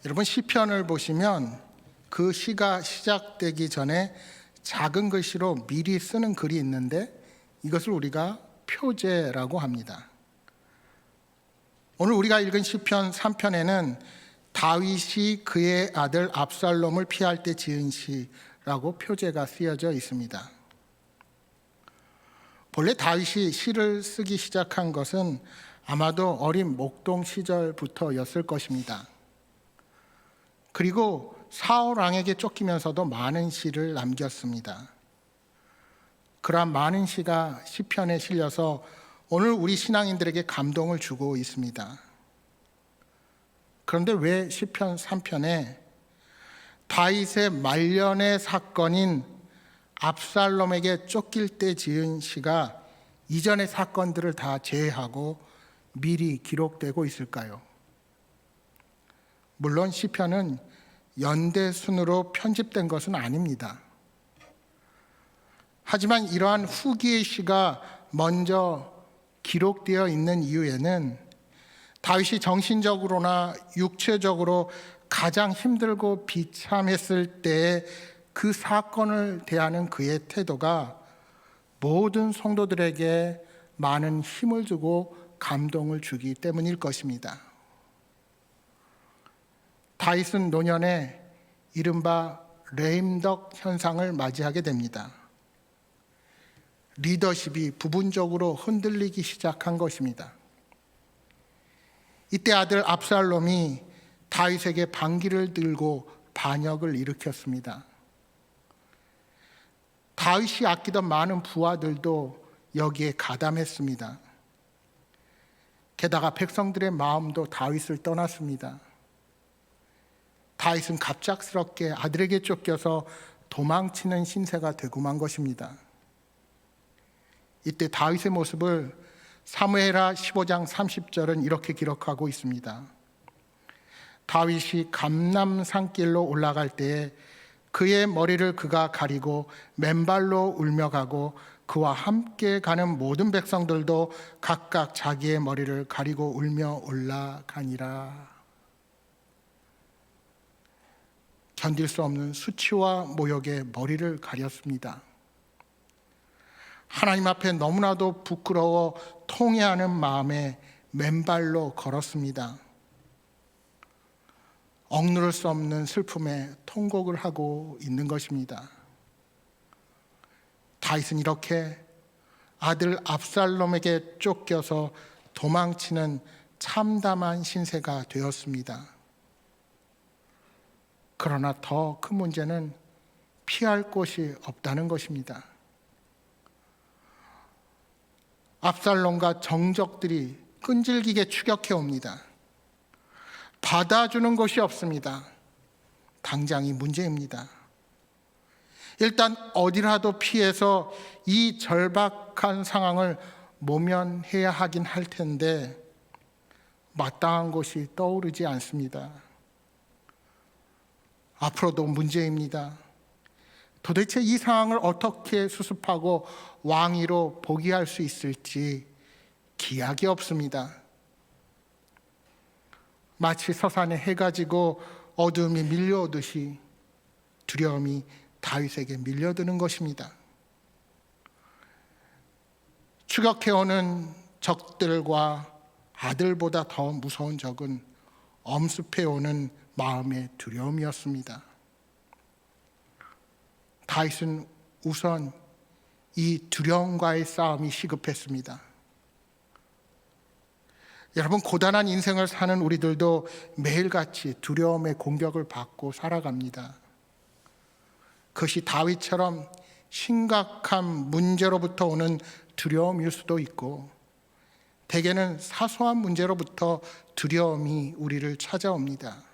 여러분 시편을 보시면 그 시가 시작되기 전에 작은 글씨로 미리 쓰는 글이 있는데 이것을 우리가 표제라고 합니다. 오늘 우리가 읽은 시편 3편에는 다윗이 그의 아들 압살롬을 피할 때 지은 시라고 표제가 쓰여져 있습니다. 본래 다윗이 시를 쓰기 시작한 것은 아마도 어린 목동 시절부터였을 것입니다. 그리고 사울 왕에게 쫓기면서도 많은 시를 남겼습니다. 그러한 많은 시가 시편에 실려서 오늘 우리 신앙인들에게 감동을 주고 있습니다. 그런데 왜 시편 3편에 다윗의 말년의 사건인 압살롬에게 쫓길 때 지은 시가 이전의 사건들을 다 제외하고 미리 기록되고 있을까요? 물론 시편은 연대 순으로 편집된 것은 아닙니다. 하지만 이러한 후기의 시가 먼저 기록되어 있는 이유에는 다윗이 정신적으로나 육체적으로 가장 힘들고 비참했을 때의 그 사건을 대하는 그의 태도가 모든 성도들에게 많은 힘을 주고 감동을 주기 때문일 것입니다. 다윗은 노년에 이른바 레임덕 현상을 맞이하게 됩니다. 리더십이 부분적으로 흔들리기 시작한 것입니다. 이때 아들 압살롬이 다윗에게 반기를 들고 반역을 일으켰습니다. 다윗이 아끼던 많은 부하들도 여기에 가담했습니다. 게다가 백성들의 마음도 다윗을 떠났습니다. 다윗은 갑작스럽게 아들에게 쫓겨서 도망치는 신세가 되고 만 것입니다. 이때 다윗의 모습을 사무엘하 15장 30절은 이렇게 기록하고 있습니다. 다윗이 감람산길로 올라갈 때에 그의 머리를 그가 가리고 맨발로 울며 가고 그와 함께 가는 모든 백성들도 각각 자기의 머리를 가리고 울며 올라가니라. 견딜 수 없는 수치와 모욕에 머리를 가렸습니다. 하나님 앞에 너무나도 부끄러워 통회하는 마음에 맨발로 걸었습니다. 억누를 수 없는 슬픔에 통곡을 하고 있는 것입니다. 다윗은 이렇게 아들 압살롬에게 쫓겨서 도망치는 참담한 신세가 되었습니다. 그러나 더 큰 문제는 피할 곳이 없다는 것입니다. 압살롬과 정적들이 끈질기게 추격해 옵니다. 받아주는 곳이 없습니다. 당장이 문제입니다. 일단 어디라도 피해서 이 절박한 상황을 모면해야 하긴 할 텐데 마땅한 곳이 떠오르지 않습니다. 앞으로도 문제입니다. 도대체 이 상황을 어떻게 수습하고 왕위로 복위할 수 있을지 기약이 없습니다. 마치 서산에 해가 지고 어둠이 밀려오듯이 두려움이 다윗에게 밀려드는 것입니다. 추격해오는 적들과 아들보다 더 무서운 적은 엄습해오는 마음의 두려움이었습니다. 다윗은 우선 이 두려움과의 싸움이 시급했습니다. 여러분, 고단한 인생을 사는 우리들도 매일같이 두려움의 공격을 받고 살아갑니다. 그것이 다윗처럼 심각한 문제로부터 오는 두려움일 수도 있고, 대개는 사소한 문제로부터 두려움이 우리를 찾아옵니다.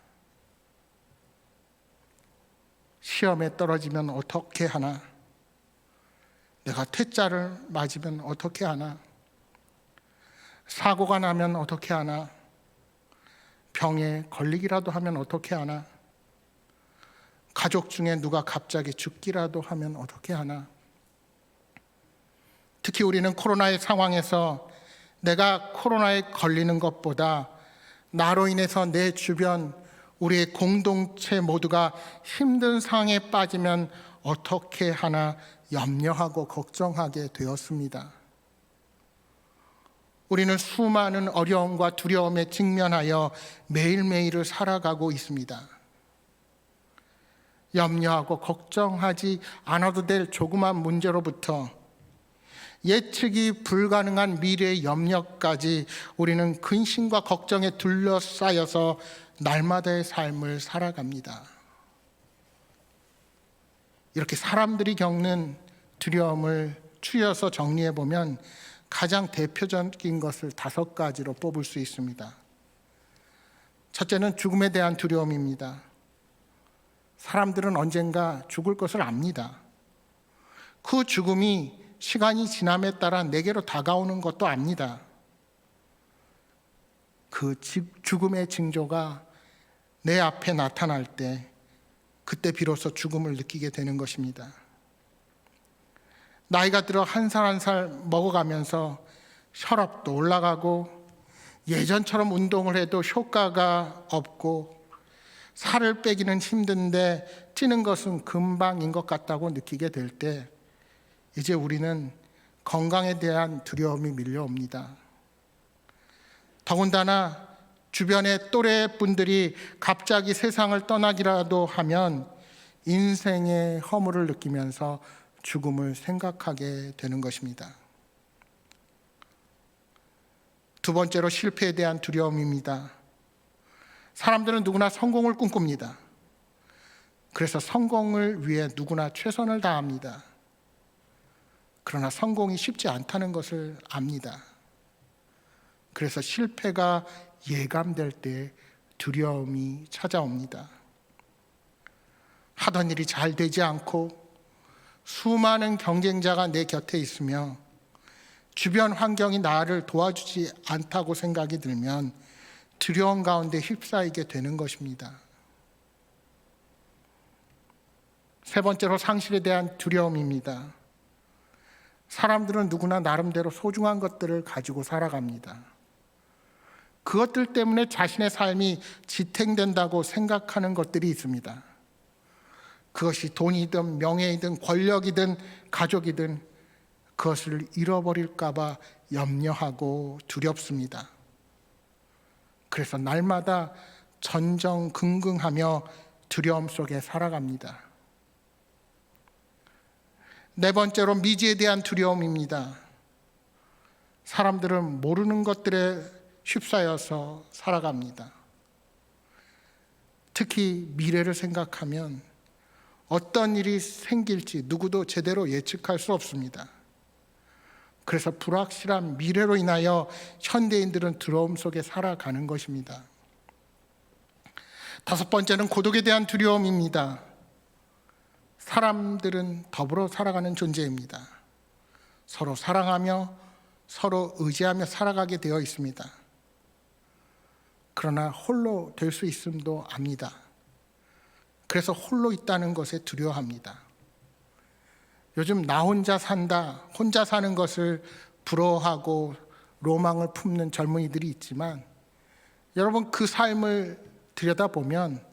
시험에 떨어지면 어떻게 하나? 내가 퇴짜를 맞으면 어떻게 하나? 사고가 나면 어떻게 하나? 병에 걸리기라도 하면 어떻게 하나? 가족 중에 누가 갑자기 죽기라도 하면 어떻게 하나? 특히 우리는 코로나의 상황에서 내가 코로나에 걸리는 것보다 나로 인해서 내 주변 우리의 공동체 모두가 힘든 상황에 빠지면 어떻게 하나 염려하고 걱정하게 되었습니다. 우리는 수많은 어려움과 두려움에 직면하여 매일매일을 살아가고 있습니다. 염려하고 걱정하지 않아도 될 조그만 문제로부터 예측이 불가능한 미래의 염려까지 우리는 근심과 걱정에 둘러싸여서 날마다의 삶을 살아갑니다. 이렇게 사람들이 겪는 두려움을 추려서 정리해 보면 가장 대표적인 것을 5가지로 뽑을 수 있습니다. 첫째는 죽음에 대한 두려움입니다. 사람들은 언젠가 죽을 것을 압니다. 그 죽음이 시간이 지남에 따라 내게로 다가오는 것도 압니다. 그 죽음의 징조가 내 앞에 나타날 때 그때 비로소 죽음을 느끼게 되는 것입니다. 나이가 들어 한 살 한 살 먹어가면서 혈압도 올라가고 예전처럼 운동을 해도 효과가 없고 살을 빼기는 힘든데 찌는 것은 금방인 것 같다고 느끼게 될 때 이제 우리는 건강에 대한 두려움이 밀려옵니다. 더군다나 주변의 또래 분들이 갑자기 세상을 떠나기라도 하면 인생의 허물을 느끼면서 죽음을 생각하게 되는 것입니다. 두 번째로 실패에 대한 두려움입니다. 사람들은 누구나 성공을 꿈꿉니다. 그래서 성공을 위해 누구나 최선을 다합니다. 그러나 성공이 쉽지 않다는 것을 압니다. 그래서 실패가 예감될 때 두려움이 찾아옵니다. 하던 일이 잘 되지 않고 수많은 경쟁자가 내 곁에 있으며 주변 환경이 나를 도와주지 않다고 생각이 들면 두려움 가운데 휩싸이게 되는 것입니다. 세 번째로 상실에 대한 두려움입니다. 사람들은 누구나 나름대로 소중한 것들을 가지고 살아갑니다. 그것들 때문에 자신의 삶이 지탱된다고 생각하는 것들이 있습니다. 그것이 돈이든 명예이든 권력이든 가족이든 그것을 잃어버릴까 봐 염려하고 두렵습니다. 그래서 날마다 전전긍긍하며 두려움 속에 살아갑니다. 네 번째로 미지에 대한 두려움입니다. 사람들은 모르는 것들에 휩싸여서 살아갑니다. 특히 미래를 생각하면 어떤 일이 생길지 누구도 제대로 예측할 수 없습니다. 그래서 불확실한 미래로 인하여 현대인들은 두려움 속에 살아가는 것입니다. 다섯 번째는 고독에 대한 두려움입니다. 사람들은 더불어 살아가는 존재입니다. 서로 사랑하며 서로 의지하며 살아가게 되어 있습니다. 그러나 홀로 될 수 있음도 압니다. 그래서 홀로 있다는 것에 두려워합니다. 요즘 나 혼자 산다, 혼자 사는 것을 부러워하고 로망을 품는 젊은이들이 있지만 여러분 그 삶을 들여다보면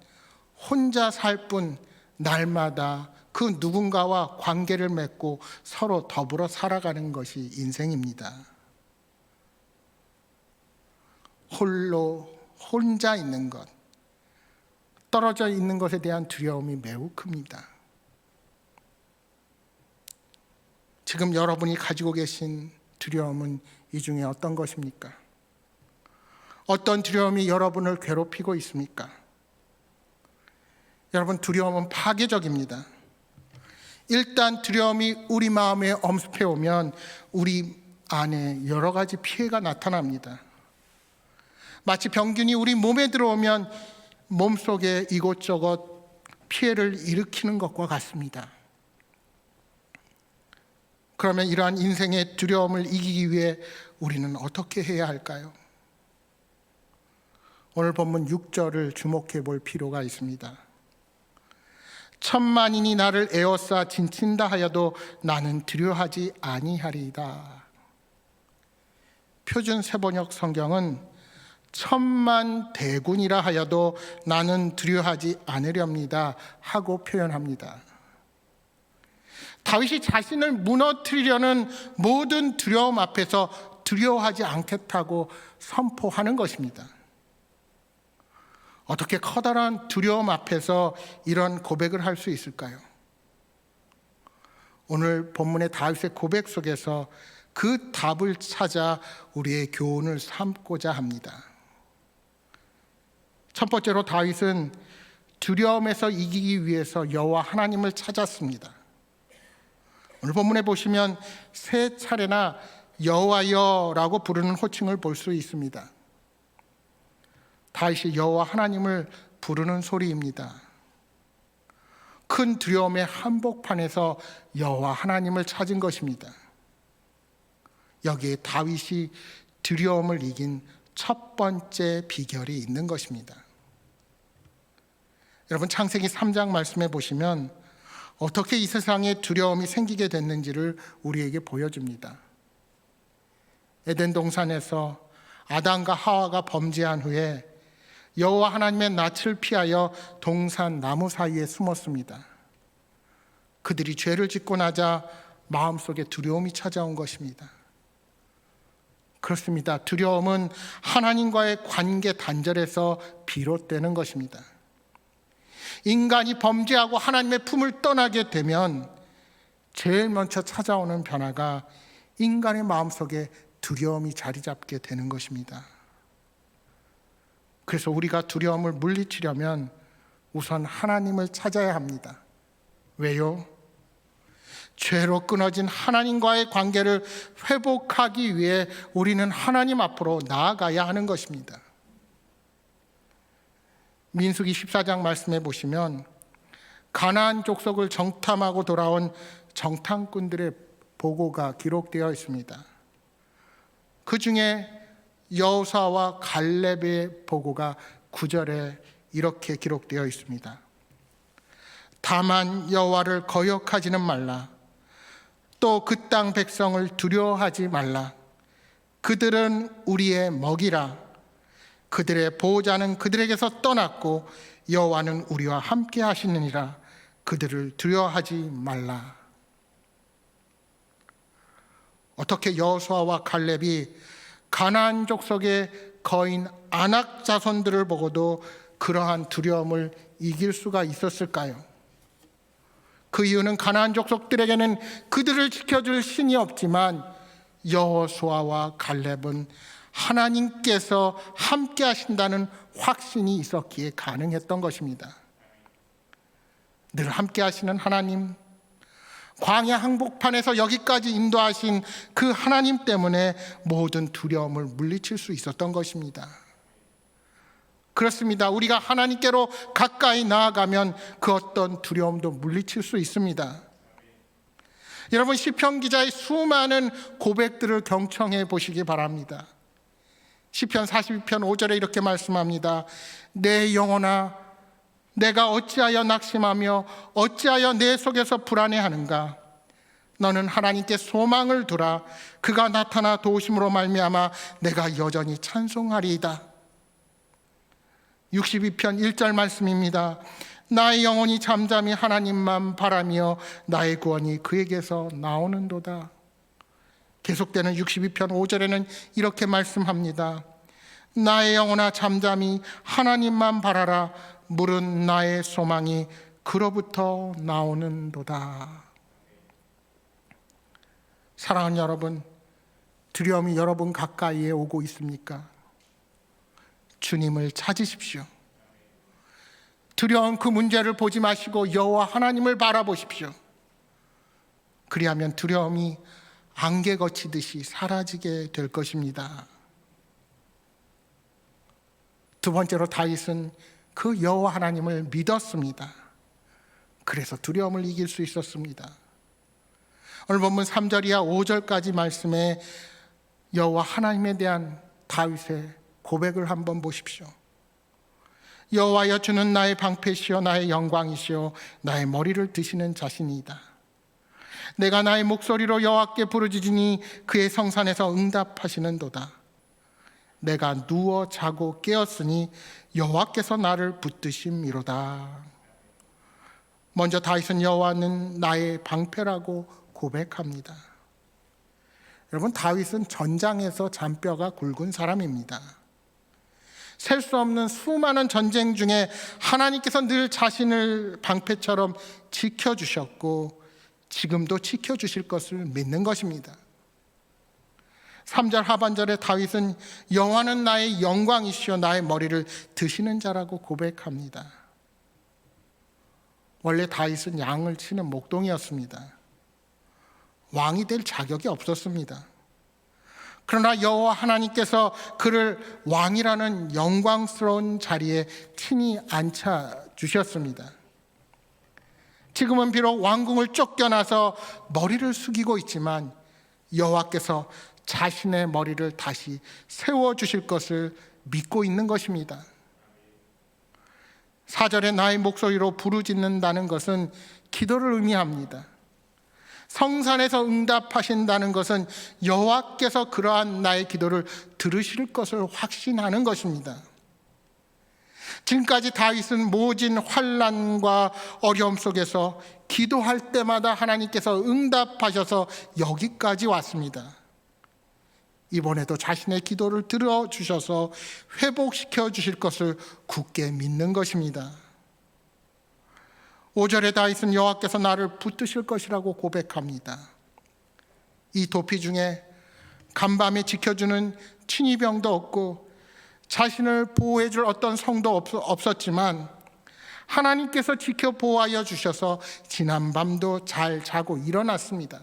혼자 살 뿐 날마다 그 누군가와 관계를 맺고 서로 더불어 살아가는 것이 인생입니다. 혼자 있는 것, 떨어져 있는 것에 대한 두려움이 매우 큽니다. 지금 여러분이 가지고 계신 두려움은 이 중에 어떤 것입니까? 어떤 두려움이 여러분을 괴롭히고 있습니까? 여러분, 두려움은 파괴적입니다. 일단 두려움이 우리 마음에 엄습해 오면 우리 안에 여러 가지 피해가 나타납니다. 마치 병균이 우리 몸에 들어오면 몸속에 이곳저곳 피해를 일으키는 것과 같습니다. 그러면 이러한 인생의 두려움을 이기기 위해 우리는 어떻게 해야 할까요? 오늘 본문 6절을 주목해 볼 필요가 있습니다. 천만인이 나를 에워싸 진친다 하여도 나는 두려워하지 아니하리이다. 표준 세번역 성경은 천만 대군이라 하여도 나는 두려워하지 않으렵니다 하고 표현합니다. 다윗이 자신을 무너뜨리려는 모든 두려움 앞에서 두려워하지 않겠다고 선포하는 것입니다. 어떻게 커다란 두려움 앞에서 이런 고백을 할 수 있을까요? 오늘 본문의 다윗의 고백 속에서 그 답을 찾아 우리의 교훈을 삼고자 합니다. 첫 번째로 다윗은 두려움에서 이기기 위해서 여호와 하나님을 찾았습니다. 오늘 본문에 보시면 세 차례나 여호와여라고 부르는 호칭을 볼 수 있습니다. 다윗이 여호와 하나님을 부르는 소리입니다. 큰 두려움의 한복판에서 여호와 하나님을 찾은 것입니다. 여기에 다윗이 두려움을 이긴 첫 번째 비결이 있는 것입니다. 여러분, 창세기 3장 말씀에 보시면 어떻게 이 세상에 두려움이 생기게 됐는지를 우리에게 보여줍니다. 에덴 동산에서 아담과 하와가 범죄한 후에 여호와 하나님의 낯을 피하여 동산 나무 사이에 숨었습니다. 그들이 죄를 짓고 나자 마음속에 두려움이 찾아온 것입니다. 그렇습니다. 두려움은 하나님과의 관계 단절에서 비롯되는 것입니다. 인간이 범죄하고 하나님의 품을 떠나게 되면 제일 먼저 찾아오는 변화가 인간의 마음속에 두려움이 자리 잡게 되는 것입니다. 그래서 우리가 두려움을 물리치려면 우선 하나님을 찾아야 합니다. 왜요? 죄로 끊어진 하나님과의 관계를 회복하기 위해 우리는 하나님 앞으로 나아가야 하는 것입니다. 민수기 14장 말씀해 보시면 가나안 족속을 정탐하고 돌아온 정탐꾼들의 보고가 기록되어 있습니다. 그 중에 여호수아와 갈렙의 보고가 9절에 이렇게 기록되어 있습니다. 다만 여호와를 거역하지는 말라. 또 그 땅 백성을 두려워하지 말라. 그들은 우리의 먹이라. 그들의 보호자는 그들에게서 떠났고 여호와는 우리와 함께 하시느니라. 그들을 두려워하지 말라. 어떻게 여호수아와 갈렙이 가나안 족속의 거인 아낙 자손들을 보고도 그러한 두려움을 이길 수가 있었을까요? 그 이유는 가나안 족속들에게는 그들을 지켜줄 신이 없지만 여호수아와 갈렙은 하나님께서 함께 하신다는 확신이 있었기에 가능했던 것입니다. 늘 함께 하시는 하나님, 광야 항복판에서 여기까지 인도하신 그 하나님 때문에 모든 두려움을 물리칠 수 있었던 것입니다. 그렇습니다. 우리가 하나님께로 가까이 나아가면 그 어떤 두려움도 물리칠 수 있습니다. 여러분, 시편 기자의 수많은 고백들을 경청해 보시기 바랍니다. 시편 42편 5절에 이렇게 말씀합니다. 내 영혼아, 내가 어찌하여 낙심하며 어찌하여 내 속에서 불안해하는가? 너는 하나님께 소망을 두라. 그가 나타나 도우심으로 말미암아 내가 여전히 찬송하리이다. 62편 1절 말씀입니다. 나의 영혼이 잠잠히 하나님만 바라며 나의 구원이 그에게서 나오는도다. 계속되는 62편 5절에는 이렇게 말씀합니다. 나의 영혼아 잠잠히 하나님만 바라라. 물은 나의 소망이 그로부터 나오는도다. 사랑하는 여러분, 두려움이 여러분 가까이에 오고 있습니까? 주님을 찾으십시오. 두려운 그 문제를 보지 마시고 여호와 하나님을 바라보십시오. 그리하면 두려움이 안개 거치듯이 사라지게 될 것입니다. 두 번째로 다윗은 그 여호와 하나님을 믿었습니다. 그래서 두려움을 이길 수 있었습니다. 오늘 본문 3절이야 5절까지 말씀에 여호와 하나님에 대한 다윗의 고백을 한번 보십시오. 여호와여, 주는 나의 방패시요 나의 영광이시요 나의 머리를 드시는 자신이다. 내가 나의 목소리로 여호와께 부르짖으니 그의 성산에서 응답하시는도다. 내가 누워 자고 깨었으니 여호와께서 나를 붙드심이로다. 먼저 다윗은 여호와는 나의 방패라고 고백합니다. 여러분, 다윗은 전장에서 잔뼈가 굵은 사람입니다. 셀 수 없는 수많은 전쟁 중에 하나님께서 늘 자신을 방패처럼 지켜주셨고 지금도 지켜주실 것을 믿는 것입니다. 3절 하반절에 다윗은 여호와는 나의 영광이시여 나의 머리를 드시는 자라고 고백합니다. 원래 다윗은 양을 치는 목동이었습니다. 왕이 될 자격이 없었습니다. 그러나 여호와 하나님께서 그를 왕이라는 영광스러운 자리에 친히 앉혀주셨습니다. 지금은 비록 왕궁을 쫓겨나서 머리를 숙이고 있지만 여호와께서 자신의 머리를 다시 세워주실 것을 믿고 있는 것입니다. 4절에 나의 목소리로 부르짖는다는 것은 기도를 의미합니다. 성산에서 응답하신다는 것은 여호와께서 그러한 나의 기도를 들으실 것을 확신하는 것입니다. 지금까지 다윗은 모진 환난과 어려움 속에서 기도할 때마다 하나님께서 응답하셔서 여기까지 왔습니다. 이번에도 자신의 기도를 들어주셔서 회복시켜 주실 것을 굳게 믿는 것입니다. 5절에 다윗은 여호와께서 나를 붙드실 것이라고 고백합니다. 이 도피 중에 간밤에 지켜주는 친위병도 없고 자신을 보호해 줄 어떤 성도 없었지만 하나님께서 지켜 보호하여 주셔서 지난밤도 잘 자고 일어났습니다.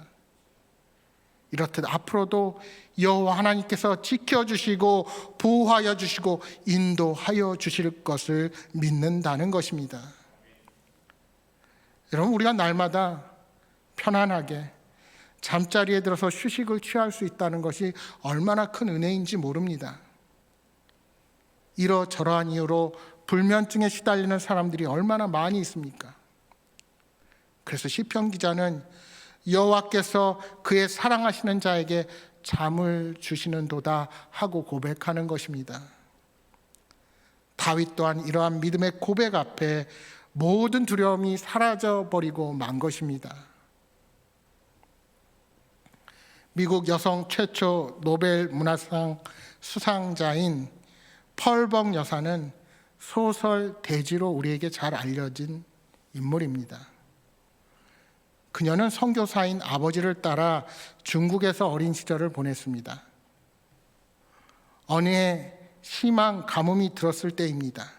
이렇듯 앞으로도 여호와 하나님께서 지켜주시고 보호하여 주시고 인도하여 주실 것을 믿는다는 것입니다. 여러분, 우리가 날마다 편안하게 잠자리에 들어서 휴식을 취할 수 있다는 것이 얼마나 큰 은혜인지 모릅니다. 이러저러한 이유로 불면증에 시달리는 사람들이 얼마나 많이 있습니까? 그래서 시편 기자는 여호와께서 그의 사랑하시는 자에게 잠을 주시는도다 하고 고백하는 것입니다. 다윗 또한 이러한 믿음의 고백 앞에 모든 두려움이 사라져버리고 만 것입니다. 미국 여성 최초 노벨 문학상 수상자인 펄벅 여사는 소설 대지로 우리에게 잘 알려진 인물입니다. 그녀는 선교사인 아버지를 따라 중국에서 어린 시절을 보냈습니다. 어느 해 심한 가뭄이 들었을 때입니다.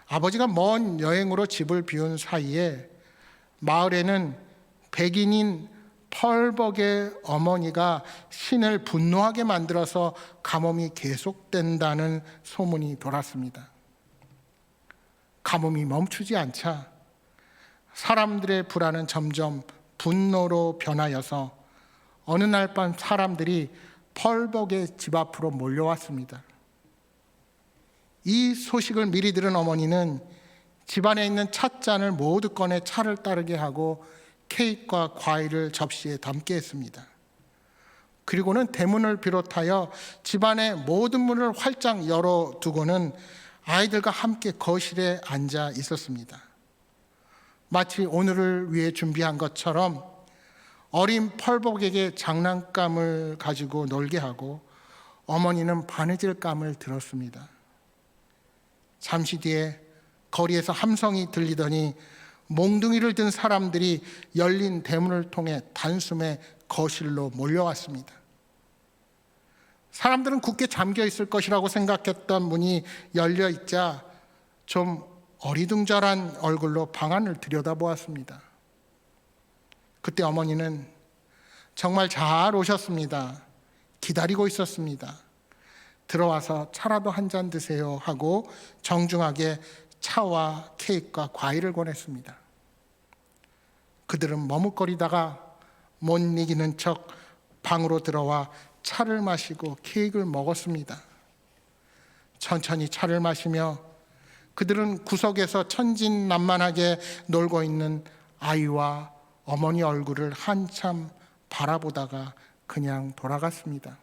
아버지가 먼 여행으로 집을 비운 사이에 마을에는 백인인 펄벅의 어머니가 신을 분노하게 만들어서 가뭄이 계속된다는 소문이 돌았습니다. 가뭄이 멈추지 않자 사람들의 불안은 점점 분노로 변하여서 어느 날 밤 사람들이 펄벅의 집 앞으로 몰려왔습니다. 이 소식을 미리 들은 어머니는 집안에 있는 찻잔을 모두 꺼내 차를 따르게 하고 케이크와 과일을 접시에 담게 했습니다. 그리고는 대문을 비롯하여 집안의 모든 문을 활짝 열어두고는 아이들과 함께 거실에 앉아 있었습니다. 마치 오늘을 위해 준비한 것처럼 어린 펄벅에게 장난감을 가지고 놀게 하고 어머니는 바느질감을 들었습니다. 잠시 뒤에 거리에서 함성이 들리더니 몽둥이를 든 사람들이 열린 대문을 통해 단숨에 거실로 몰려왔습니다. 사람들은 굳게 잠겨 있을 것이라고 생각했던 문이 열려 있자 좀 어리둥절한 얼굴로 방 안을 들여다보았습니다. 그때 어머니는 정말 잘 오셨습니다. 기다리고 있었습니다. 들어와서 차라도 한 잔 드세요 하고 정중하게 차와 케이크와 과일을 권했습니다. 그들은 머뭇거리다가 못 이기는 척 방으로 들어와 차를 마시고 케이크를 먹었습니다. 천천히 차를 마시며 그들은 구석에서 천진난만하게 놀고 있는 아이와 어머니 얼굴을 한참 바라보다가 그냥 돌아갔습니다.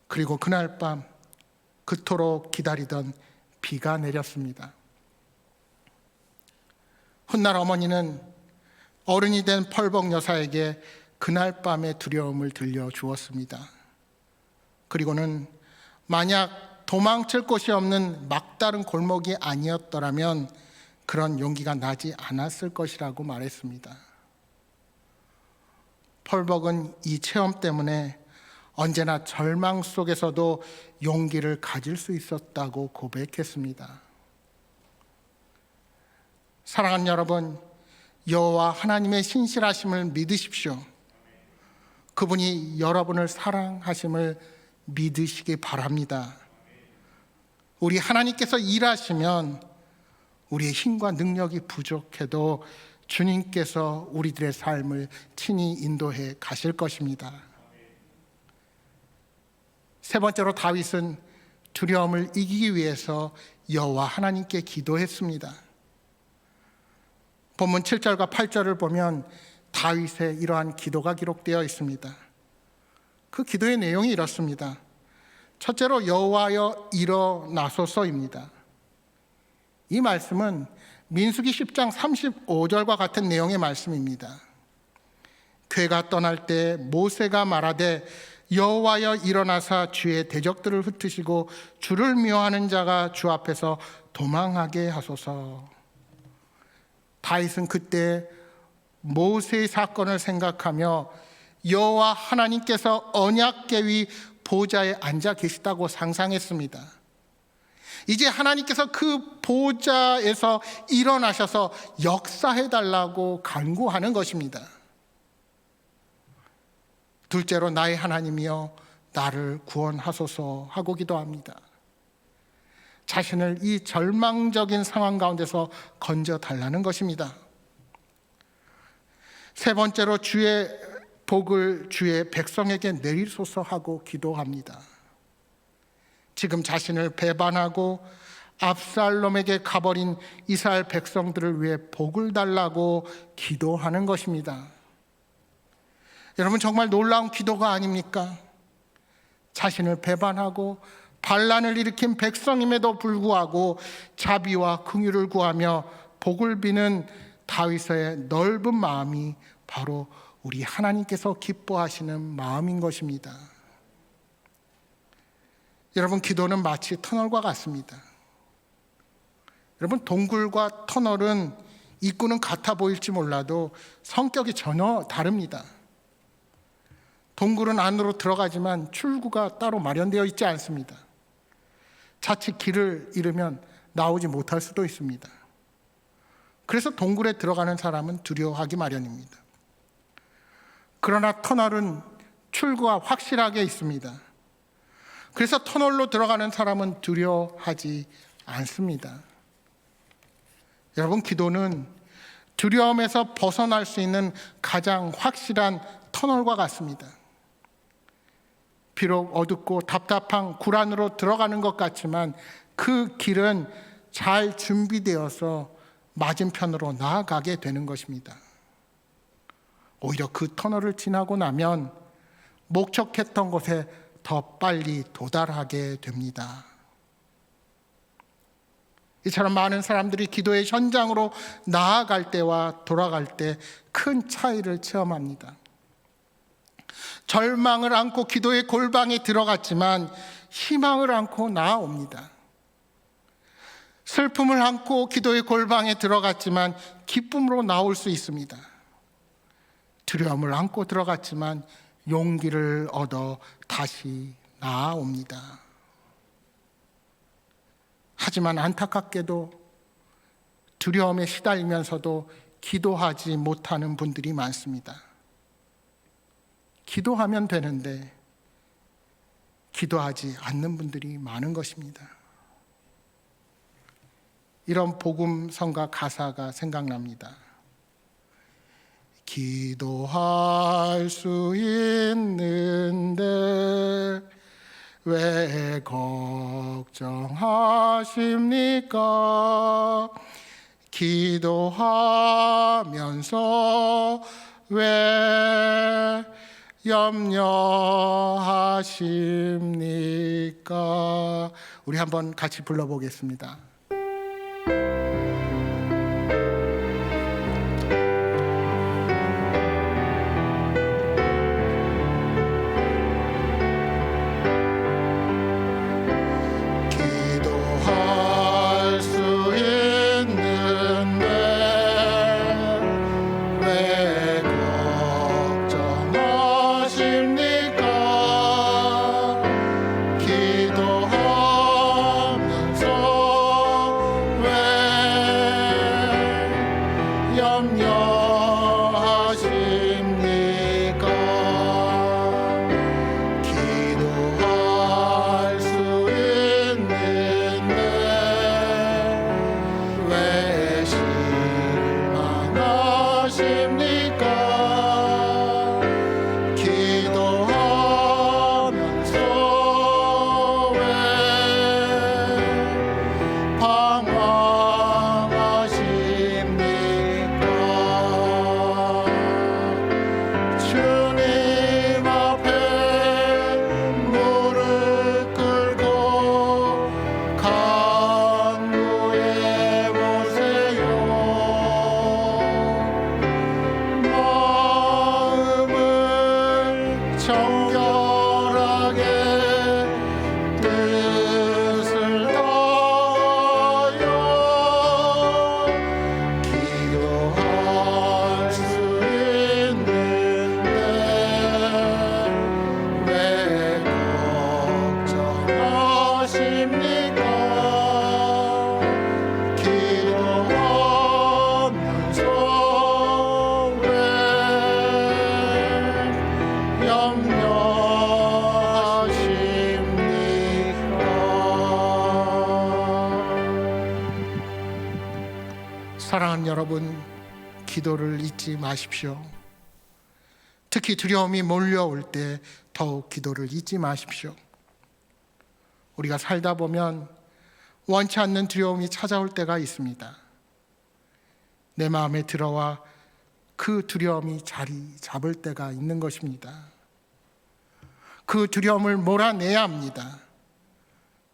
그리고 그날 밤 그토록 기다리던 비가 내렸습니다. 훗날 어머니는 어른이 된 펄벅 여사에게 그날 밤의 두려움을 들려주었습니다. 그리고는 만약 도망칠 곳이 없는 막다른 골목이 아니었더라면 그런 용기가 나지 않았을 것이라고 말했습니다. 펄벅은 이 체험 때문에 언제나 절망 속에서도 용기를 가질 수 있었다고 고백했습니다. 사랑하는 여러분, 여호와 하나님의 신실하심을 믿으십시오. 그분이 여러분을 사랑하심을 믿으시기 바랍니다. 우리 하나님께서 일하시면 우리의 힘과 능력이 부족해도 주님께서 우리들의 삶을 친히 인도해 가실 것입니다. 세 번째로 다윗은 두려움을 이기기 위해서 여호와 하나님께 기도했습니다. 본문 7절과 8절을 보면 다윗의 이러한 기도가 기록되어 있습니다. 그 기도의 내용이 이렇습니다. 첫째로 여호와여 일어나소서입니다. 이 말씀은 민수기 10장 35절과 같은 내용의 말씀입니다. 괴가 떠날 때 모세가 말하되 여호와여 일어나사 주의 대적들을 흩으시고 주를 미워하는 자가 주 앞에서 도망하게 하소서. 다윗은 그때 모세의 사건을 생각하며 여호와 하나님께서 언약궤 위 보좌에 앉아 계시다고 상상했습니다. 이제 하나님께서 그 보좌에서 일어나셔서 역사해달라고 간구하는 것입니다. 둘째로 나의 하나님이여 나를 구원하소서 하고 기도합니다. 자신을 이 절망적인 상황 가운데서 건져달라는 것입니다. 세 번째로 주의 복을 주의 백성에게 내리소서 하고 기도합니다. 지금 자신을 배반하고 압살롬에게 가버린 이스라엘 백성들을 위해 복을 달라고 기도하는 것입니다. 여러분, 정말 놀라운 기도가 아닙니까? 자신을 배반하고 반란을 일으킨 백성임에도 불구하고 자비와 긍휼을 구하며 복을 비는 다윗의 넓은 마음이 바로 우리 하나님께서 기뻐하시는 마음인 것입니다. 여러분, 기도는 마치 터널과 같습니다. 여러분, 동굴과 터널은 입구는 같아 보일지 몰라도 성격이 전혀 다릅니다. 동굴은 안으로 들어가지만 출구가 따로 마련되어 있지 않습니다. 자칫 길을 잃으면 나오지 못할 수도 있습니다. 그래서 동굴에 들어가는 사람은 두려워하기 마련입니다. 그러나 터널은 출구가 확실하게 있습니다. 그래서 터널로 들어가는 사람은 두려워하지 않습니다. 여러분, 기도는 두려움에서 벗어날 수 있는 가장 확실한 터널과 같습니다. 비록 어둡고 답답한 굴 안으로 들어가는 것 같지만 그 길은 잘 준비되어서 맞은편으로 나아가게 되는 것입니다. 오히려 그 터널을 지나고 나면 목적했던 곳에 더 빨리 도달하게 됩니다. 이처럼 많은 사람들이 기도의 현장으로 나아갈 때와 돌아갈 때 큰 차이를 체험합니다. 절망을 안고 기도의 골방에 들어갔지만 희망을 안고 나아옵니다. 슬픔을 안고 기도의 골방에 들어갔지만 기쁨으로 나올 수 있습니다. 두려움을 안고 들어갔지만 용기를 얻어 다시 나아옵니다. 하지만 안타깝게도 두려움에 시달리면서도 기도하지 못하는 분들이 많습니다. 기도하면 되는데 기도하지 않는 분들이 많은 것입니다. 이런 복음성가 가사가 생각납니다. 기도할 수 있는데 왜 걱정하십니까? 기도하면서 왜 염려하십니까? 우리 한번 같이 불러보겠습니다. 기도할 수 있는데 왜 걱정하십니까? 기도하면서 왜 염려하십니까? 기도할 수 있는데 왜 실망하십니까? 기도하면서 왜 방황하십니까? 주님 앞에 무릎 꿇고 간구해 보세요. 마음을 정결하게 뜻을 다하여 기도할 수 있는데 왜 걱정하십니까? 기도하면서 왜 염려하십니까? 사랑하는 여러분, 기도를 잊지 마십시오. 특히 두려움이 몰려올 때 더욱 기도를 잊지 마십시오. 우리가 살다 보면 원치 않는 두려움이 찾아올 때가 있습니다. 내 마음에 들어와 그 두려움이 자리 잡을 때가 있는 것입니다. 그 두려움을 몰아내야 합니다.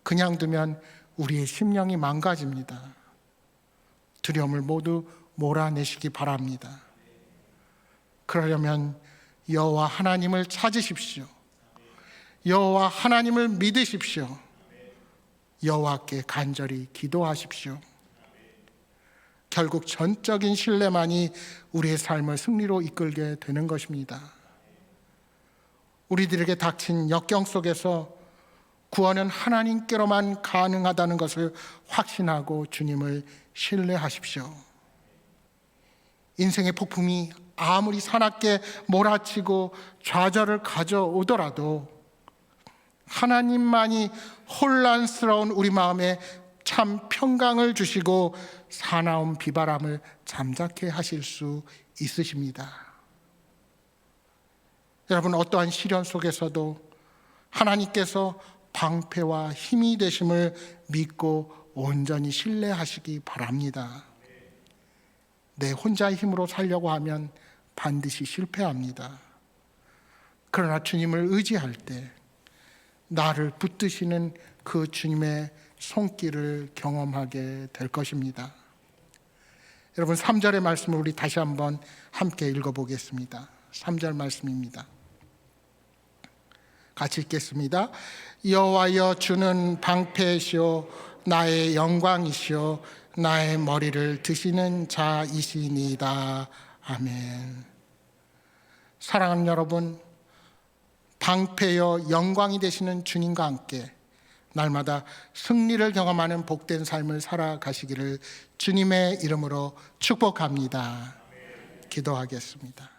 그냥 두면 우리의 심령이 망가집니다. 두려움을 모두 몰아내시기 바랍니다. 그러려면 여호와 하나님을 찾으십시오. 여호와 하나님을 믿으십시오. 여호와께 간절히 기도하십시오. 결국 전적인 신뢰만이 우리의 삶을 승리로 이끌게 되는 것입니다. 우리들에게 닥친 역경 속에서 구원은 하나님께로만 가능하다는 것을 확신하고 주님을 신뢰하십시오. 인생의 폭풍이 아무리 사납게 몰아치고 좌절을 가져오더라도 하나님만이 혼란스러운 우리 마음에 참 평강을 주시고 사나운 비바람을 잠잠케 하실 수 있으십니다. 여러분, 어떠한 시련 속에서도 하나님께서 방패와 힘이 되심을 믿고 온전히 신뢰하시기 바랍니다. 내 혼자의 힘으로 살려고 하면 반드시 실패합니다. 그러나 주님을 의지할 때 나를 붙드시는 그 주님의 손길을 경험하게 될 것입니다. 여러분, 3절의 말씀을 우리 다시 한번 함께 읽어보겠습니다. 3절 말씀입니다. 같이 읽겠습니다. 여호와여, 주는 방패시오 나의 영광이시오 나의 머리를 드시는 자이시니이다. 아멘. 사랑하는 여러분, 방패여 영광이 되시는 주님과 함께 날마다 승리를 경험하는 복된 삶을 살아가시기를 주님의 이름으로 축복합니다. 기도하겠습니다.